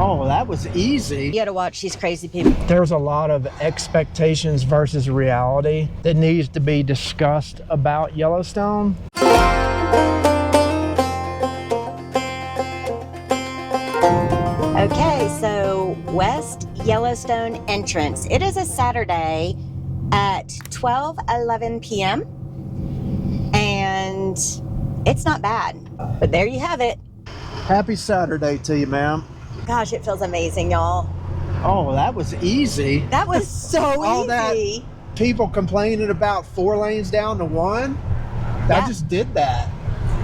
Oh, that was easy. You gotta watch these crazy people. There's a lot of expectations versus reality that needs to be discussed about Yellowstone. Okay, so West Yellowstone entrance. It is a Saturday at 12:11 p.m. and it's not bad, but there you have it. Happy Saturday to you, ma'am. Gosh, it feels amazing, y'all. Oh, that was easy. That was so All easy. that people complaining about 4 lanes down to 1. I just did that.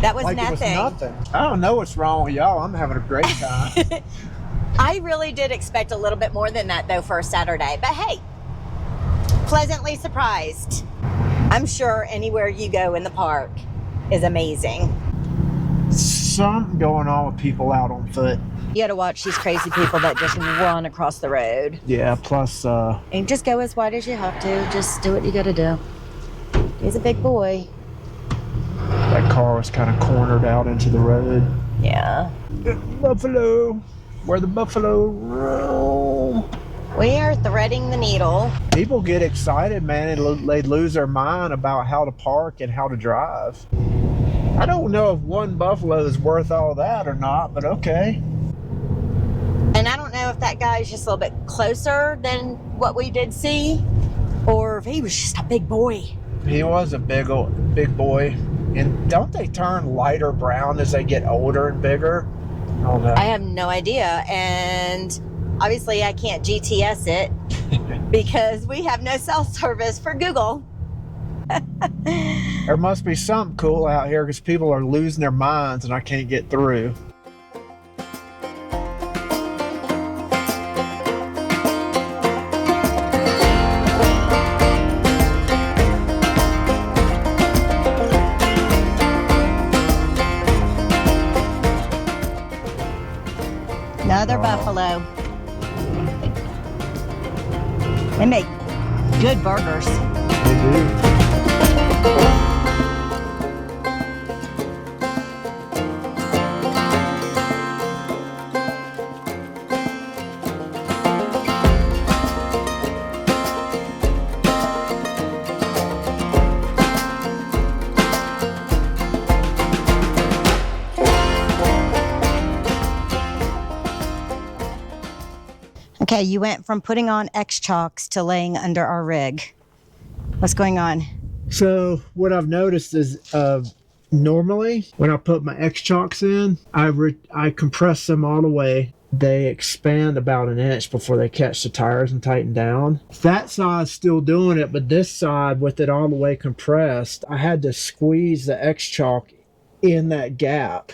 That was like nothing. It was nothing. I don't know what's wrong with y'all. I'm having a great time. I really did expect a little bit more than that, though, for a Saturday. But hey, pleasantly surprised. I'm sure anywhere you go in the park is amazing. Something going on with people out on foot. You gotta watch these crazy people that just run across the road. Yeah, plus... And just go as wide as you have to. Just do what you gotta do. He's a big boy. that car was kind of cornered out into the road. Yeah. Buffalo, where the buffalo roam. We are threading the needle. People get excited, man, and they lose their mind about how to park and how to drive. I don't know if one buffalo is worth all that or not, but okay. And I don't know if that guy's just a little bit closer than what we did see, or if he was just a big boy. He was a big boy. And don't they turn lighter brown as they get older and bigger? I don't know. I have no idea. And obviously I can't GTS it because we have no cell service for Google. There must be something cool out here because people are losing their minds and I can't get through. Another buffalo. They make good burgers. They do. Okay, you went from putting on X-Chocks to laying under our rig. What's going on? So what I've noticed is normally when I put my X-Chocks in, I compress them all the way. They expand about an inch before they catch the tires and tighten down. That side's still doing it, but this side with it all the way compressed, I had to squeeze the X-Chock in that gap,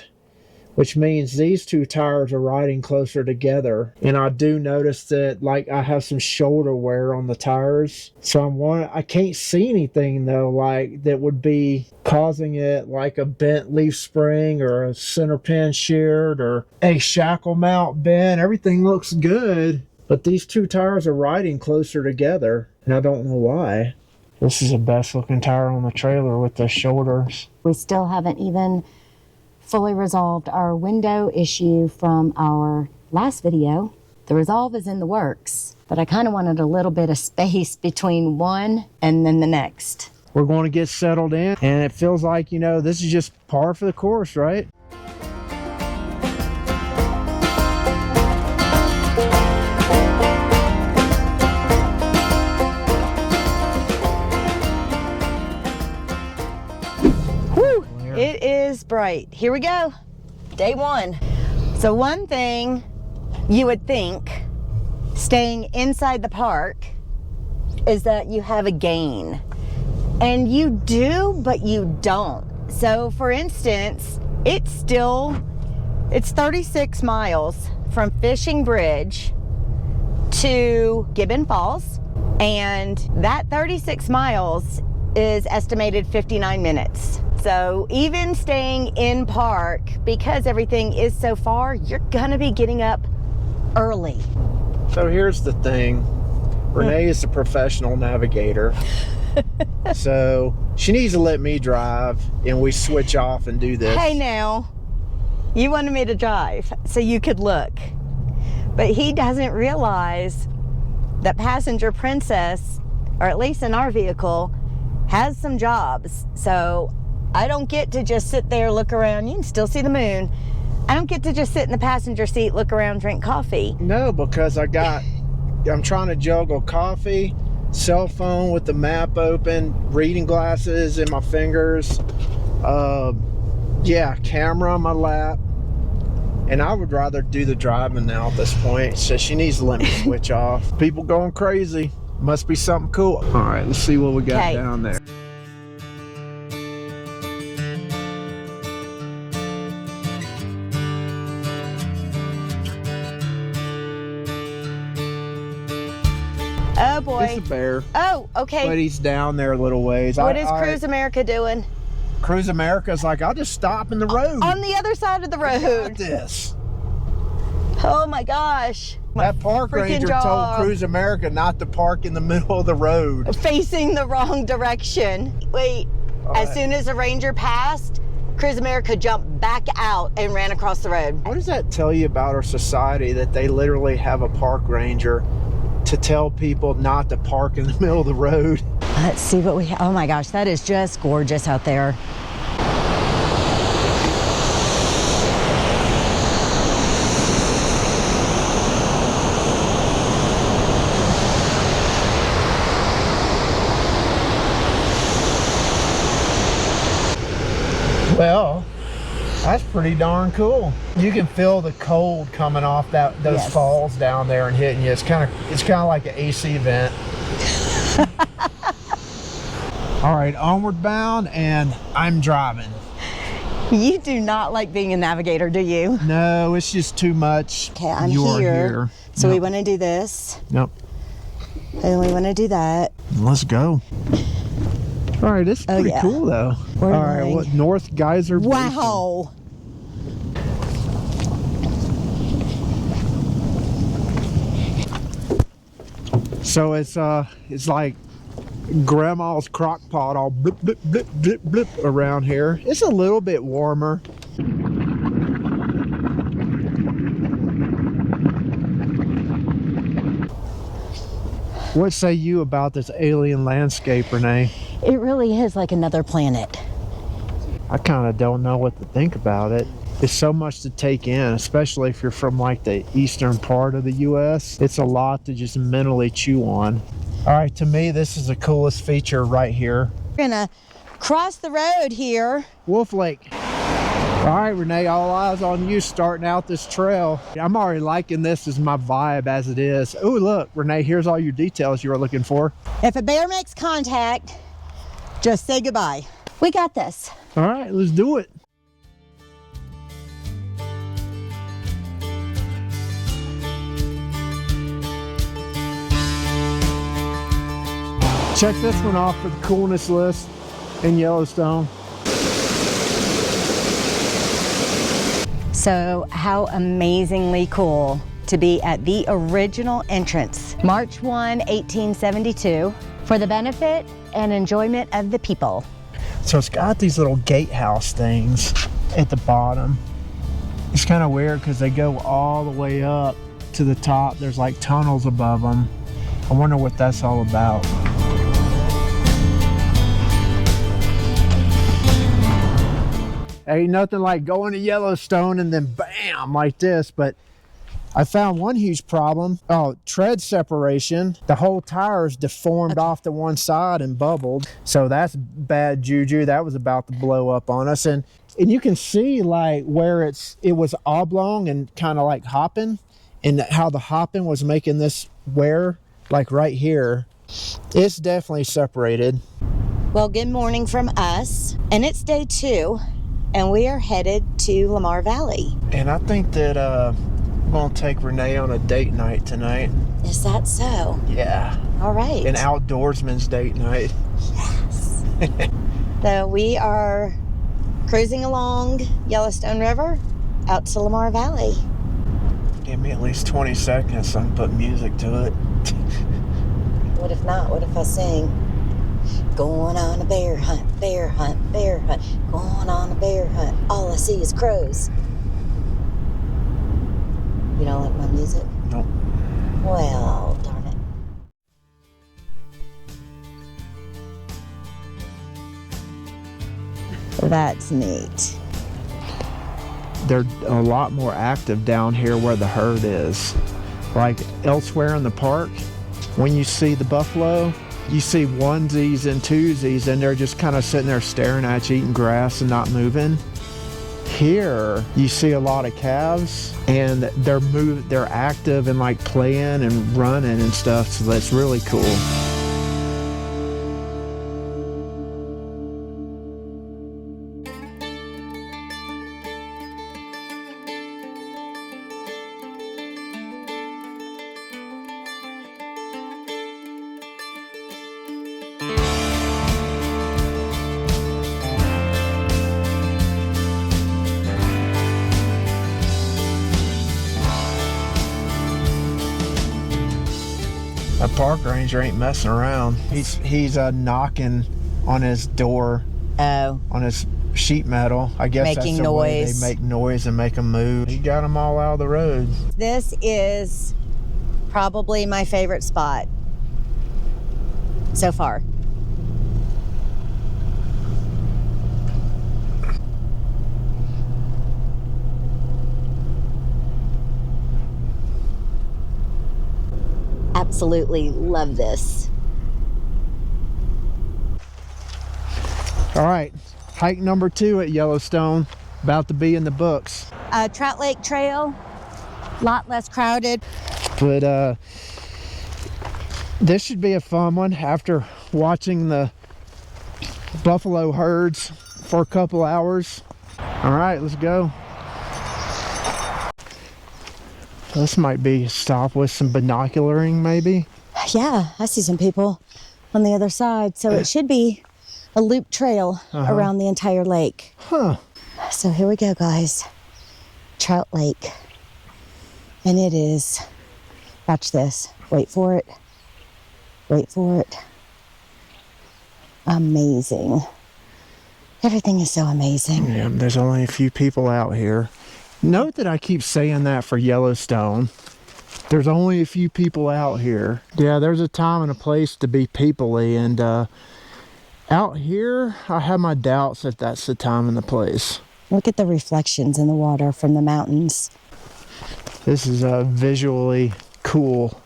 which means these two tires are riding closer together. And I do notice that, like, I have some shoulder wear on the tires. So I can't see anything though, like that would be causing it, like a bent leaf spring or a center pin sheared or a shackle mount bent. Everything looks good, but these two tires are riding closer together and I don't know why. This is the best looking tire on the trailer with the shoulders. We still haven't even fully resolved our window issue from our last video. The resolve is in the works, but I kind of wanted a little bit of space between one and then the next. We're going to get settled in, and it feels like, you know, this is just par for the course, right? It is bright. Here we go. Day one. So one thing you would think staying inside the park is that you have a gain. And you do, but you don't. So for instance, it's 36 miles from Fishing Bridge to Gibbon Falls. And that 36 miles is estimated 59 minutes. So even staying in park, because everything is so far, you're gonna be getting up early. So here's the thing. Renee is a professional navigator. So she needs to let me drive and we switch off and do this. Hey now, you wanted me to drive so you could look. But he doesn't realize that passenger princess, or at least in our vehicle, has some jobs. So I don't get to just sit there, look around. You can still see the moon. I don't get to just sit in the passenger seat, look around, drink coffee. No, because I'm trying to juggle coffee, cell phone with the map open, reading glasses in my fingers, camera on my lap. And I would rather do the driving now at this point. So she needs to let me switch off. People going crazy. Must be something cool. All right, let's see what we got down there. Oh boy. It's a bear. Oh, okay. But he's down there a little ways. What is Cruise America doing? Cruise America's like, I'll just stop in the road. On the other side of the road. Look at this. Oh my gosh. That park ranger told Cruise America not to park in the middle of the road. Facing the wrong direction. Wait, as soon as the ranger passed, Cruise America jumped back out and ran across the road. What does that tell you about our society, that they literally have a park ranger to tell people not to park in the middle of the road? Let's see what we have. Oh my gosh, that is just gorgeous out there. Well, that's pretty darn cool. You can feel the cold coming off those falls down there and hitting you. It's kind of like an AC vent. All right, onward bound, and I'm driving. You do not like being a navigator, do you? No, it's just too much. Okay, I'm here. So we want to do this. Nope. And we want to do that. Let's go. All right, this is pretty cool though. All right, what, North Geyser Basin. Wow. So it's like grandma's crock pot, all blip blip blip blip blip around here. It's a little bit warmer. What say you about this alien landscape, Renee? It really is like another planet. I kind of don't know what to think about it. It's so much to take in, especially if you're from like the eastern part of the U.S. It's a lot to just mentally chew on. All right, to me, this is the coolest feature right here. We're gonna cross the road here. Wolf Lake. All right, Renee, all eyes on you starting out this trail. I'm already liking this as my vibe as it is. Oh, look, Renee, here's all your details you were looking for. If a bear makes contact, just say goodbye. We got this. All right, let's do it. Check this one off for the coolness list in Yellowstone. So how amazingly cool to be at the original entrance, March 1, 1872, for the benefit and enjoyment of the people. So it's got these little gatehouse things at the bottom. It's kind of weird because they go all the way up to the top. There's like tunnels above them. I wonder what that's all about. Ain't nothing like going to Yellowstone and then bam, like this. But I found one huge problem. Oh, tread separation. The whole tire is deformed off to one side and bubbled. So that's bad juju. That was about to blow up on us. And you can see like where it was oblong and kind of like hopping, and how the hopping was making this wear, like right here. It's definitely separated. Well, good morning from us. And it's day 2. And we are headed to Lamar Valley. And I think that I'm gonna take Renee on a date night tonight. Is that so? Yeah. All right. An outdoorsman's date night. Yes. So we are cruising along Yellowstone River out to Lamar Valley. Give me at least 20 seconds so I can put music to it. What if not? What if I sing? Going on a bear hunt, bear hunt, bear hunt. Going on a bear hunt. All I see is crows. You don't like my music? Nope. Well, darn it. That's neat. They're a lot more active down here where the herd is. Like elsewhere in the park, when you see the buffalo, you see onesies and twosies, and they're just kind of sitting there staring at you, eating grass and not moving. Here, you see a lot of calves, and they're active and like playing and running and stuff, so that's really cool. A park ranger ain't messing around. He's knocking on his door, on his sheet metal. I guess Making that's the way they make noise and make them move. He got them all out of the road. This is probably my favorite spot so far. Absolutely love this. All right, hike number 2 at Yellowstone, about to be in the books. Trout Lake Trail, a lot less crowded. But this should be a fun one after watching the buffalo herds for a couple hours. All right, let's go. This might be a stop with some binocularing, maybe. Yeah, I see some people on the other side, so it should be a loop trail around the entire lake. Huh. So here we go, guys. Trout Lake. And it is, watch this. Wait for it. Wait for it. Amazing. Everything is so amazing. Yeah, there's only a few people out here. Note that I keep saying that for Yellowstone. There's only a few people out here. Yeah, there's a time and a place to be people-y, and out here, I have my doubts if that's the time and the place. Look at the reflections in the water from the mountains. This is visually cool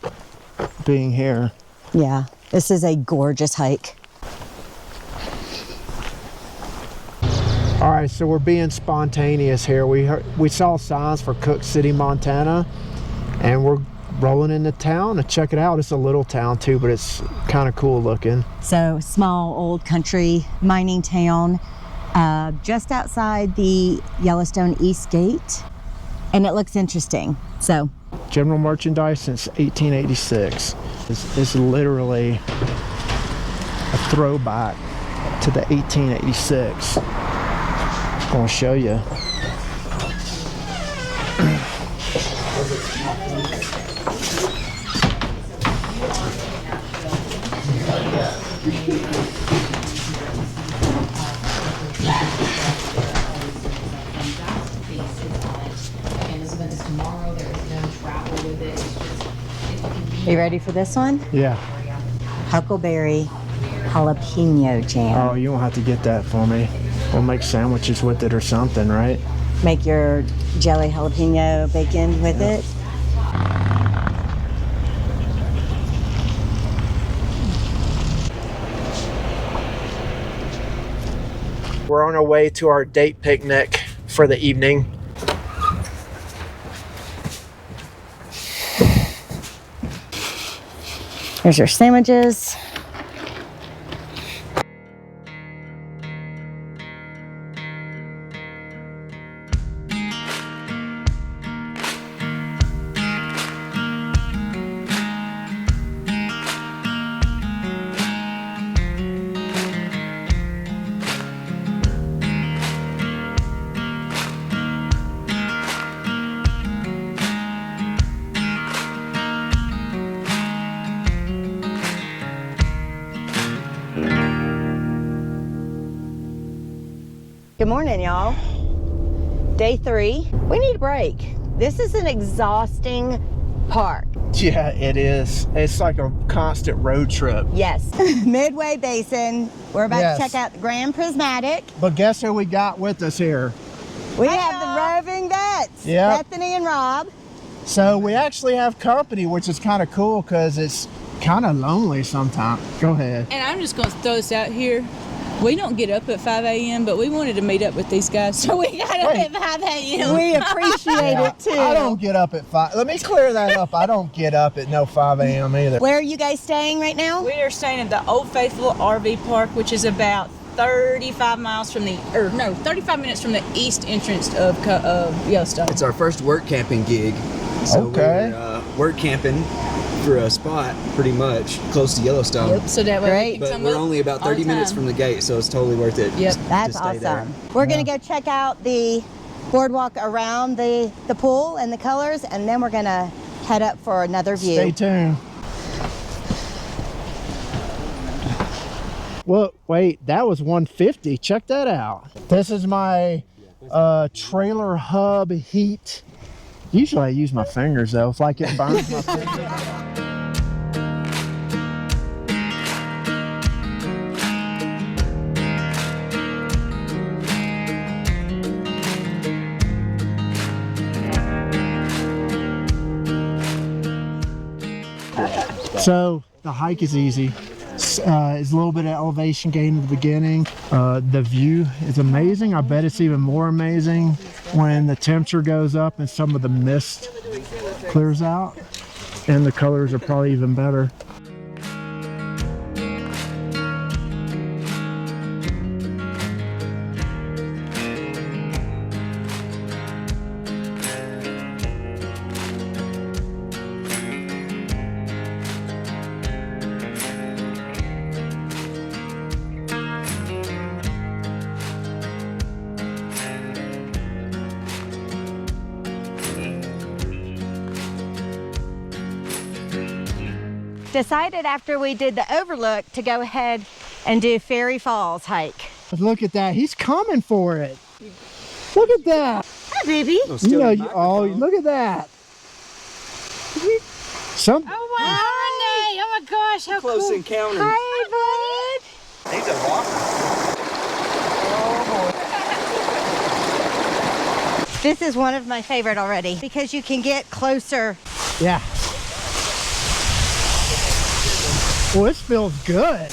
being here. Yeah, this is a gorgeous hike. All right, so we're being spontaneous here. We saw signs for Cook City, Montana, and we're rolling into town to check it out. It's a little town too, but it's kind of cool looking. So small old country mining town, just outside the Yellowstone East Gate, and it looks interesting. So general merchandise since 1886. This is literally a throwback to the 1886. I'm gonna show you. you ready for this one? Yeah. Huckleberry jalapeno jam. Oh, you won't have to get that for me. We'll make sandwiches with it or something, right? Make your jelly jalapeno bacon with it. We're on our way to our date picnic for the evening. Here's your sandwiches. Good morning, y'all. Day 3. We need a break. This is an exhausting park. Yeah, it is. It's like a constant road trip. Yes. Midway Basin. We're about to check out the Grand Prismatic. But guess who we got with us here? We have the roving vets, Bethany and Rob. So we actually have company, which is kind of cool because it's kind of lonely sometimes. Go ahead. And I'm just going to throw this out here. We don't get up at 5 a.m., but we wanted to meet up with these guys, so we got up at 5 a.m. We appreciate it, too. I don't get up at 5. Let me clear that up. I don't get up at no 5 a.m. either. Where are you guys staying right now? We are staying at the Old Faithful RV Park, which is about 35 minutes from the east entrance of Yellowstone. It's our first work camping gig. So we're work camping for a spot pretty much close to Yellowstone. Yep, so that way we can But come we're up only about 30 minutes from the gate, so it's totally worth it. Yep. That's awesome. We're going to go check out the boardwalk around the pool and the colors, and then we're going to head up for another view. Stay tuned. Well, wait, that was 150. Check that out. This is my trailer hub heat. Usually I use my fingers though. It's like it burns my fingers. So the hike is easy. It's a little bit of elevation gain at the beginning. The view is amazing. I bet it's even more amazing when the temperature goes up and some of the mist clears out, and the colors are probably even better. Decided after we did the overlook to go ahead and do Fairy Falls hike. Look at that. He's coming for it. Look at that. Hi, baby. You know, look at that. Oh, wow, Renee. Oh, my gosh, how Close cool. encounters. Hi, bud. He's a walker. This is one of my favorite already because you can get closer. Yeah. Well, this feels good.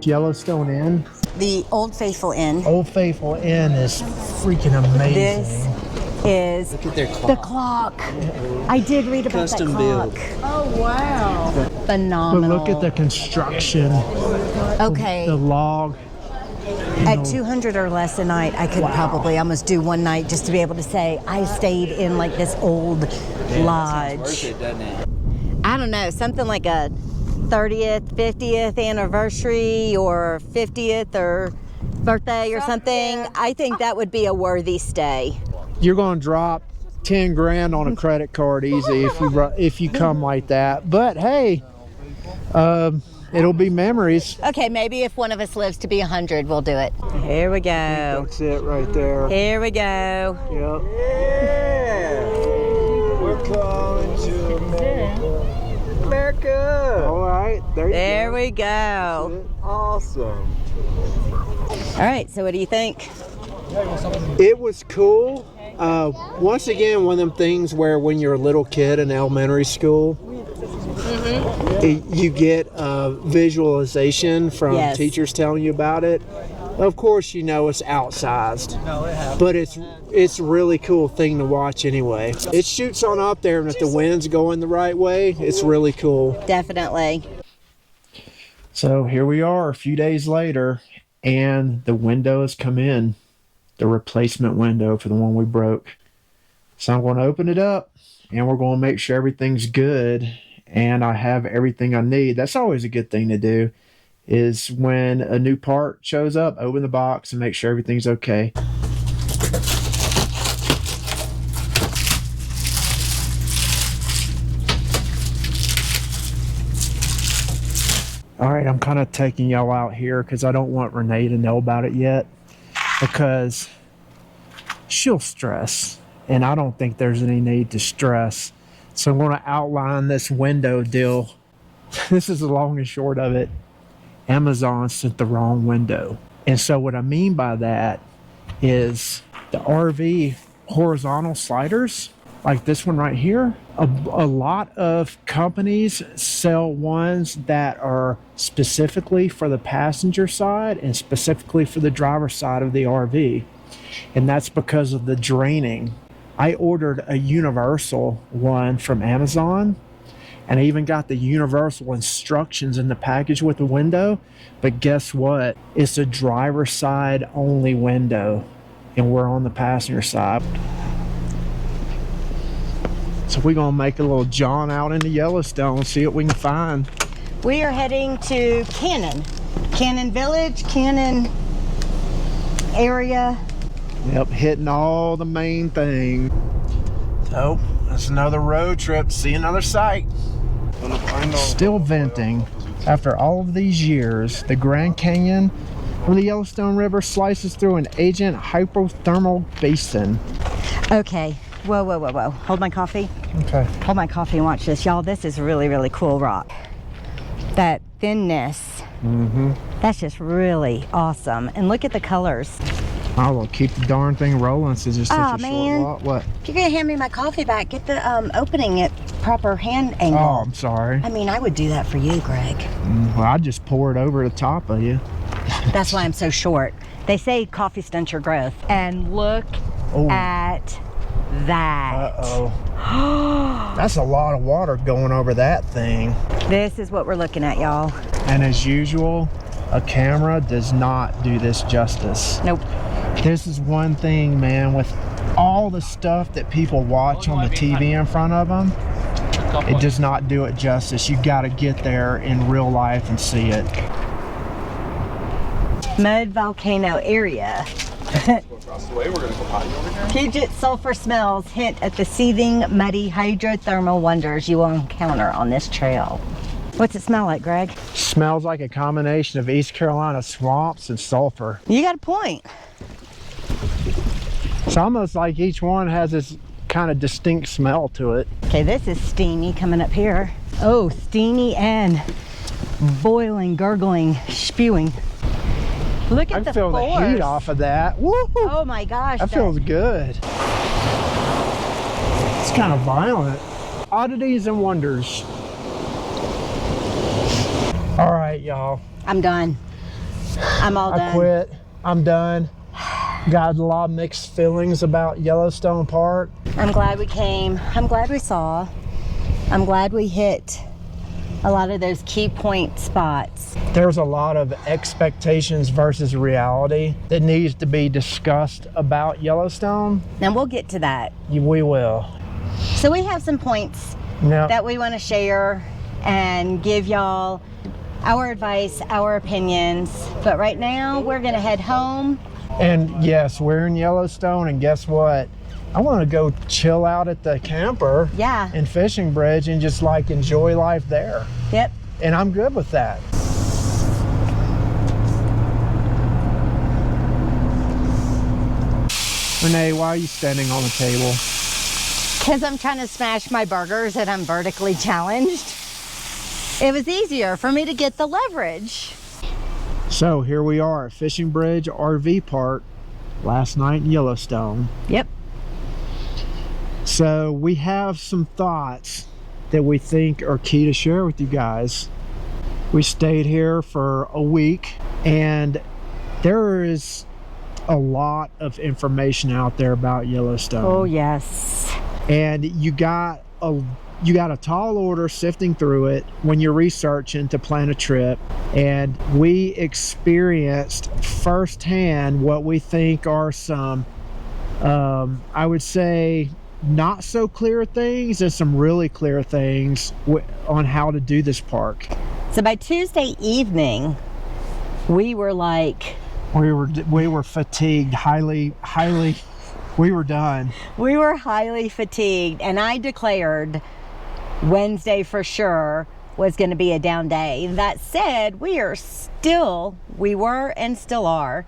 Yellowstone Inn. The Old Faithful Inn. Old Faithful Inn is freaking amazing. This is Look at their clock. the clock. I did read about Custom that clock. build. Oh, wow. But Phenomenal. look at the construction. Okay. The log. At 200 or less a night, I could probably almost do one night just to be able to say I stayed in like this old lodge. Worth it, doesn't it? I don't know, something like a 30th, 50th anniversary or 50th or birthday or something. I think that would be a worthy stay. You're going to drop 10 grand on a credit card easy if you come like that. But hey, it'll be memories. Okay, maybe if one of us lives to be 100, we'll do it. Here we go. That's it right there. Here we go. Yep. Yeah. We're coming to America. All right. There we go. Awesome. All right, so what do you think? It was cool. Once again, one of them things where when you're a little kid in elementary school, you get visualization from teachers telling you about it. Of course, you know it's outsized, but it's a really cool thing to watch anyway. It shoots on up there, and if the wind's going the right way, it's really cool. Definitely. So here we are a few days later, and the window has come in. The replacement window for the one we broke. So I'm going to open it up and we're going to make sure everything's good and I have everything I need. That's always a good thing to do, is when a new part shows up, open the box and make sure everything's okay. All right, I'm kind of taking y'all out here because I don't want Renee to know about it yet, because she'll stress, and I don't think there's any need to stress. So I'm going to outline this window deal. This is the long and short of it. Amazon sent the wrong window. And so what I mean by that is the RV horizontal sliders, like this one right here, a lot of companies sell ones that are specifically for the passenger side and specifically for the driver's side of the RV. And that's because of the draining. I ordered a universal one from Amazon, and I even got the universal instructions in the package with the window. But guess what? It's a driver's side only window, and we're on the passenger side. So we're gonna make a little jaunt out into Yellowstone, see what we can find. We are heading to Cannon Village, Cannon area. Yep, hitting all the main thing. So that's another road trip, see another site. Still venting. After all of these years, the Grand Canyon of the Yellowstone River slices through an ancient hydrothermal basin. Okay, whoa. Hold my coffee. Okay. Hold my coffee and watch this. Y'all, this is really, really cool rock. That thinness, that's just really awesome. And look at the colors. I will keep the darn thing rolling. This is just such a short walk. What? If you're gonna hand me my coffee back, get the opening at proper hand angle. Oh, I'm sorry. I mean, I would do that for you, Greg. Well, I'd just pour it over the top of you. That's why I'm so short. They say coffee stunts your growth. And look at that. Uh-oh. That's a lot of water going over that thing. This is what we're looking at, y'all. And as usual, a camera does not do this justice. Nope. This is one thing, man, with all the stuff that people watch on the TV in front of them, it does not do it justice. You got to get there in real life and see it. Mud volcano area. Puget sulfur smells hint at the seething, muddy hydrothermal wonders you will encounter on this trail. What's it smell like, Greg? Smells like a combination of East Carolina swamps and sulfur. You got a point. It's almost like each one has this kind of distinct smell to it. Okay, this is steamy coming up here. Oh, steamy and boiling, gurgling, spewing. Look at the feel force. The heat off of that. Woo! Oh my gosh. That feels good. It's kind of violent. Oddities and wonders. All right, y'all. I'm done. I'm all done. I quit. I'm done. Got a lot of mixed feelings about Yellowstone Park. I'm glad we came. I'm glad we saw. I'm glad we hit a lot of those key point spots. There's a lot of expectations versus reality that needs to be discussed about Yellowstone. And we'll get to that. We will. So we have some points that we want to share and give y'all our advice, our opinions. But right now we're gonna head home. And yes, we're in Yellowstone, and guess what? I want to go chill out at the camper and fishing bridge and just like enjoy life there. Yep. And I'm good with that. Renee, why are you standing on the table? Because I'm trying to smash my burgers and I'm vertically challenged. It was easier for me to get the leverage. So here we are at Fishing Bridge RV Park last night in Yellowstone. Yep. So we have some thoughts that we think are key to share with you guys. We stayed here for a week, and there is a lot of information out there about Yellowstone. Oh yes. And you got a tall order sifting through it when you're researching to plan a trip. And we experienced firsthand what we think are some, I would say, not so clear things and some really clear things on how to do this park. So by Tuesday evening, we were like... We were fatigued, highly, we were done. We were highly fatigued, and I declared Wednesday for sure was going to be a down day. That said, we were and still are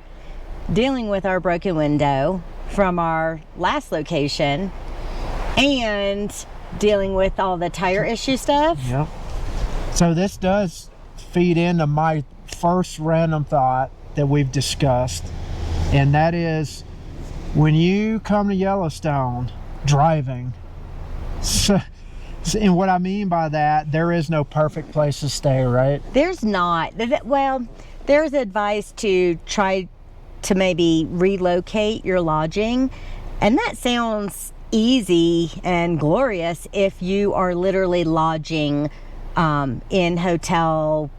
dealing with our broken window from our last location and dealing with all the tire issue stuff. Yeah. So this does feed into my first random thought that we've discussed, and that is when you come to Yellowstone driving, and what I mean by that, there is no perfect place to stay, right? There's not. Well, there's advice to try to maybe relocate your lodging, and that sounds easy and glorious if you are literally lodging in hotel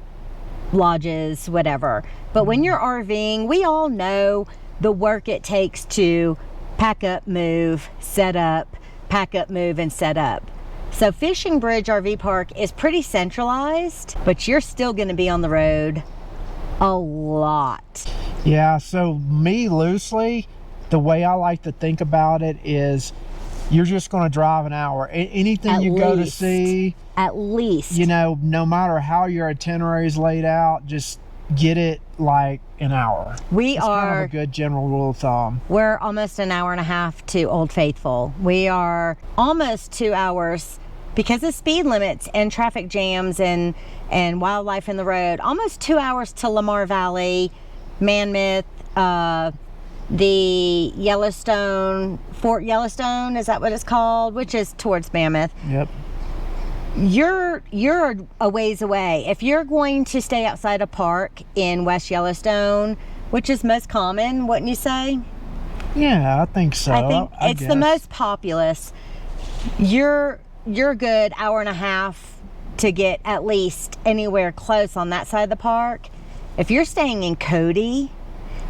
lodges, whatever. But when you're RVing, we all know the work it takes to pack up, move, set up, pack up, move, and set up. So Fishing Bridge RV Park is pretty centralized, but you're still going to be on the road a lot. Yeah, so me loosely, the way I like to think about it is you're just going to drive an hour. Anything At you go to least. see, At least. you know, no matter how your itinerary is laid out, just get it like an hour. We It's kind are of a good general rule of thumb. We're almost an hour and a half to Old Faithful. We are almost 2 hours because of speed limits and traffic jams and wildlife in the road. Almost 2 hours to Lamar Valley, Mammoth, the Yellowstone, Fort Yellowstone, is that what it's called? Which is towards Mammoth. Yep. You're a ways away. If you're going to stay outside a park in West Yellowstone, which is most common, wouldn't you say? Yeah, I think so. I think I it's the guess. most populous. You're a good hour and a half to get at least anywhere close on that side of the park. If you're staying in Cody,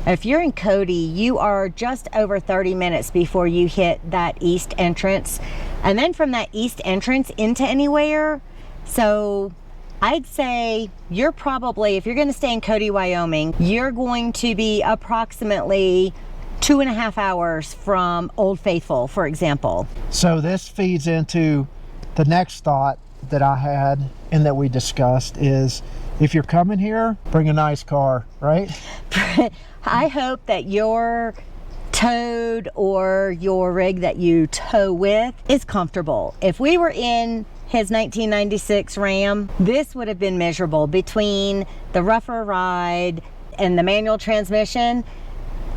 you are just over 30 minutes before you hit that east entrance. And then from that east entrance into anywhere, so I'd say you're probably, if you're going to stay in Cody, Wyoming, you're going to be approximately 2.5 hours from Old Faithful, for example. So this feeds into the next thought that I had and that we discussed is if you're coming here, bring a nice car, right? I hope that your towed or your rig that you tow with is comfortable. If we were in his 1996 Ram, this would have been miserable. Between the rougher ride and the manual transmission,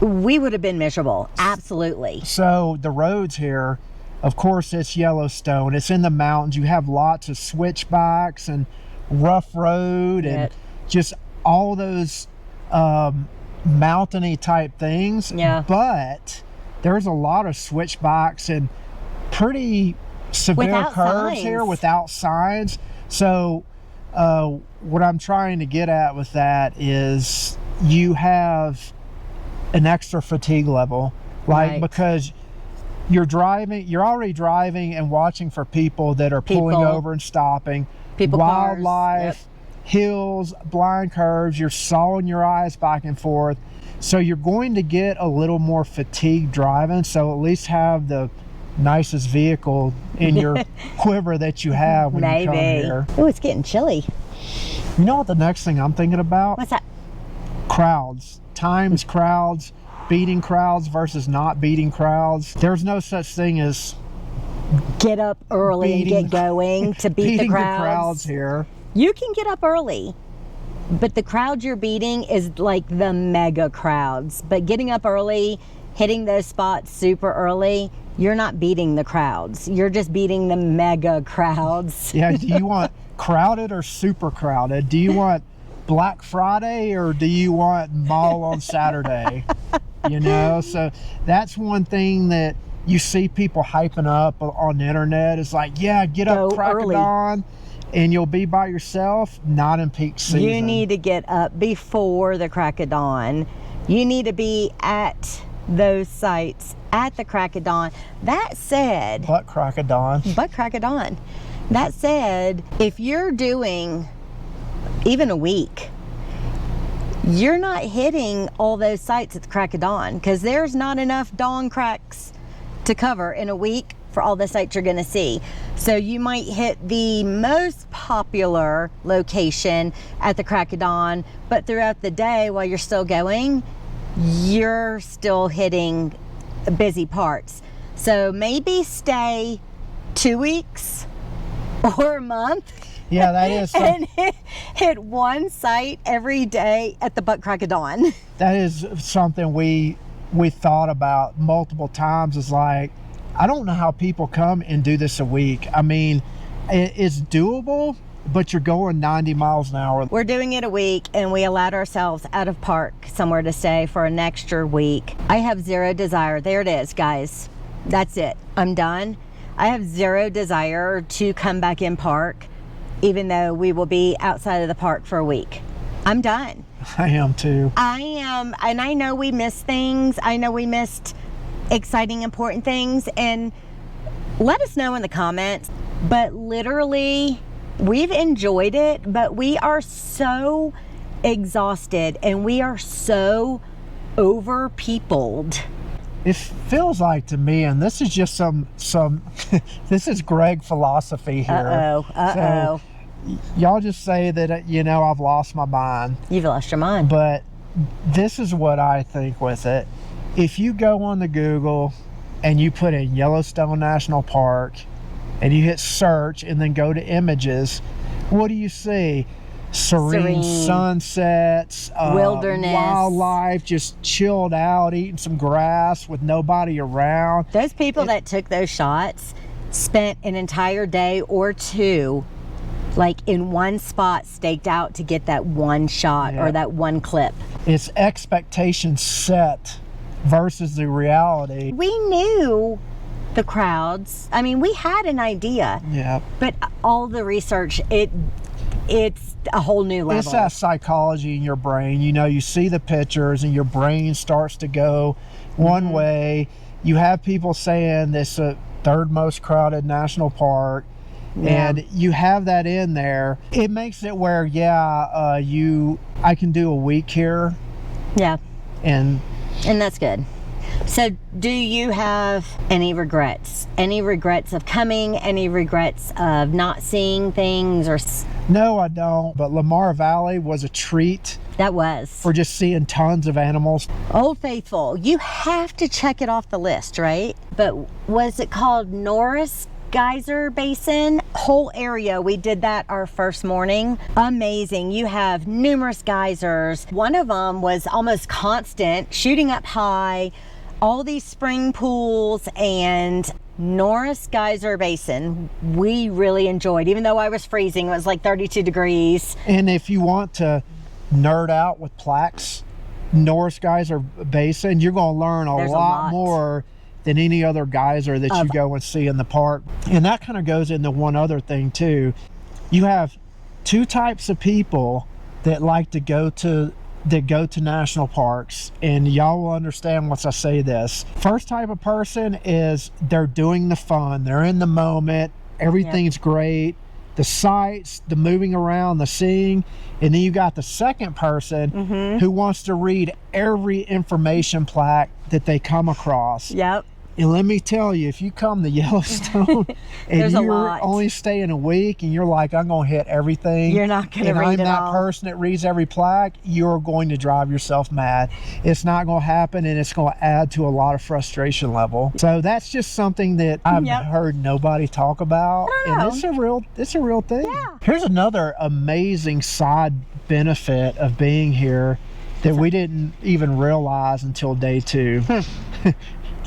we would have been miserable. Absolutely. So the roads here, of course, it's Yellowstone. It's in the mountains. You have lots of switchbacks and rough road and just all those mountainy type things. Yeah. But there's a lot of switchbacks and pretty severe Without curves signs. here without signs. So what I'm trying to get at with that is you have an extra fatigue level, Right. because you're already driving and watching for people that are pulling People. over and stopping, People, cars. wildlife, hills, blind curves. You're sawing your eyes back and forth, so you're going to get a little more fatigued driving. So at least have the nicest vehicle in your quiver that you have when you come here. Oh, it's getting chilly. You know what the next thing I'm thinking about? What's that? Crowds, times crowds, beating crowds versus not beating crowds. There's no such thing as Get up early and beating- get going to beat beating the crowds. the crowds here. You can get up early, but the crowd you're beating is like the mega crowds. But getting up early, hitting those spots super early, you're not beating the crowds. You're just beating the mega crowds. Yeah, do you want crowded or super crowded? Do you want Black Friday or do you want mall on Saturday? You know, so that's one thing that you see people hyping up on the internet. It's like, yeah, get up Go crack of early. dawn and you'll be by yourself. Not in peak season. You need to get up before the crack of dawn. You need to be at those sites at the crack of dawn. That said, But crack of dawn. crack of dawn. That said, if you're doing even a week, you're not hitting all those sites at the crack of dawn because there's not enough dawn cracks to cover in a week for all the sites you're gonna see. So you might hit the most popular location at the crack of dawn, but throughout the day while you're still going, you're still hitting busy parts. So maybe stay 2 weeks or a month. Yeah, that is and hit one site every day at the butt crack of dawn. That is something we thought about multiple times. Is like, I don't know how people come and do this a week. I mean, it's doable, but you're going 90 miles an hour. We're doing it a week, and we allowed ourselves out of park somewhere to stay for an extra week. I have zero desire. There it is, guys. That's it. I'm done. I have zero desire to come back in park, even though we will be outside of the park for a week. I'm done. I am too. I am, and I know we missed things. I know we missed exciting, important things, and let us know in the comments. But literally, we've enjoyed it, but we are so exhausted and we are so over peopled. It feels like to me, and this is just some this is Greg philosophy here. So, y'all just say that, I've lost my mind. You've lost your mind. But this is what I think with it. If you go on the Google and you put in Yellowstone National Park and you hit search and then go to images, what do you see? Serene sunsets, wilderness, wildlife, just chilled out, eating some grass with nobody around. Those people that took those shots spent an entire day or two like in one spot, staked out to get that one shot or that one clip. It's expectations set versus the reality. We knew the crowds. I mean, we had an idea. Yeah. But all the research, it's a whole new level. It's that psychology in your brain. You see the pictures and your brain starts to go one way. You have people saying this third most crowded national park. Yeah. And you have that in there. It makes it where, I can do a week here. Yeah. And that's good. So do you have any regrets? Any regrets of coming? Any regrets of not seeing things? Or No, I don't. But Lamar Valley was a treat. That was. For just seeing tons of animals. Old Faithful, you have to check it off the list, right? But was it called Norris Geyser Basin? Whole area, we did that our first morning. Amazing. You have numerous geysers. One of them was almost constant, shooting up high, all these spring pools, and Norris Geyser Basin we really enjoyed, even though I was freezing. It was like 32 degrees. And if you want to nerd out with plaques, Norris Geyser Basin, you're going to learn a lot more than any other geyser that you go and see in the park. And that kind of goes into one other thing too. You have two types of people that like to go to national parks, and y'all will understand once I say this. First type of person is they're doing the fun, they're in the moment, everything's great, the sights, the moving around, the seeing. And then you got the second person who wants to read every information plaque that they come across. Yep. And let me tell you, if you come to Yellowstone and you're only staying a week and you're like, I'm going to hit everything. You're not going to read it all. And I'm that person that reads every plaque, you're going to drive yourself mad. It's not going to happen, and it's going to add to a lot of frustration level. So that's just something that I've heard nobody talk about. And it's a real thing. Yeah. Here's another amazing side benefit of being here that we didn't even realize until day 2.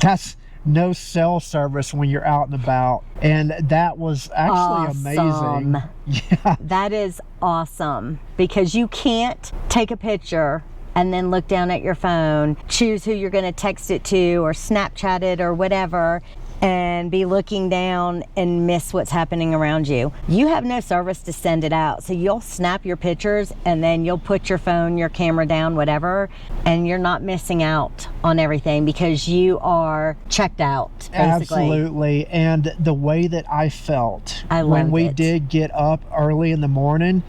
That's no cell service when you're out and about, and that was actually amazing. Yeah, that is awesome, because you can't take a picture and then look down at your phone, choose who you're going to text it to or Snapchat it or whatever, and be looking down and miss what's happening around you. You have no service to send it out, so you'll snap your pictures and then you'll put your phone, your camera down, whatever, and you're not missing out on everything because you are checked out, basically. Absolutely. And the way that I felt when we did get up early in the morning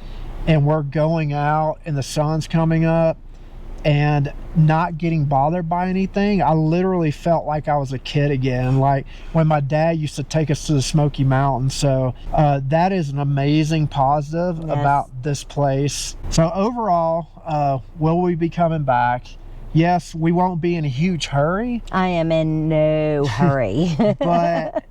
and we're going out and the sun's coming up, and not getting bothered by anything. I literally felt like I was a kid again, like when my dad used to take us to the Smoky Mountains. So that is an amazing positive about this place. So overall, will we be coming back? Yes, we won't be in a huge hurry. I am in no hurry. But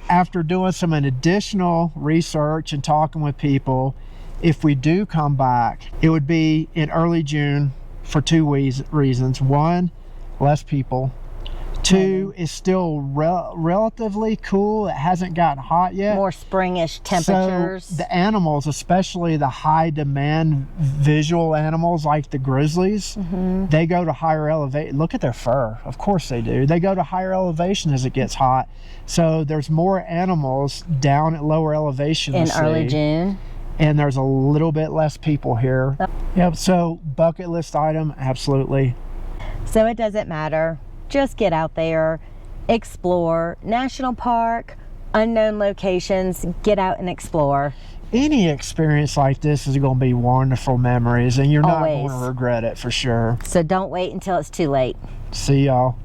after doing some additional research and talking with people, if we do come back, it would be in early June for two reasons. One, less people. Two, is still relatively cool. It hasn't gotten hot yet. More springish temperatures. So the animals, especially the high demand visual animals like the grizzlies, they go to higher elevation. Look at their fur. Of course they do. They go to higher elevation as it gets hot. So there's more animals down at lower elevation in early June. And there's a little bit less people here. Yep, so bucket list item, absolutely. So it doesn't matter. Just get out there, explore. National park, unknown locations, get out and explore. Any experience like this is going to be wonderful memories, and you're not going to regret it for sure. So don't wait until it's too late. See y'all.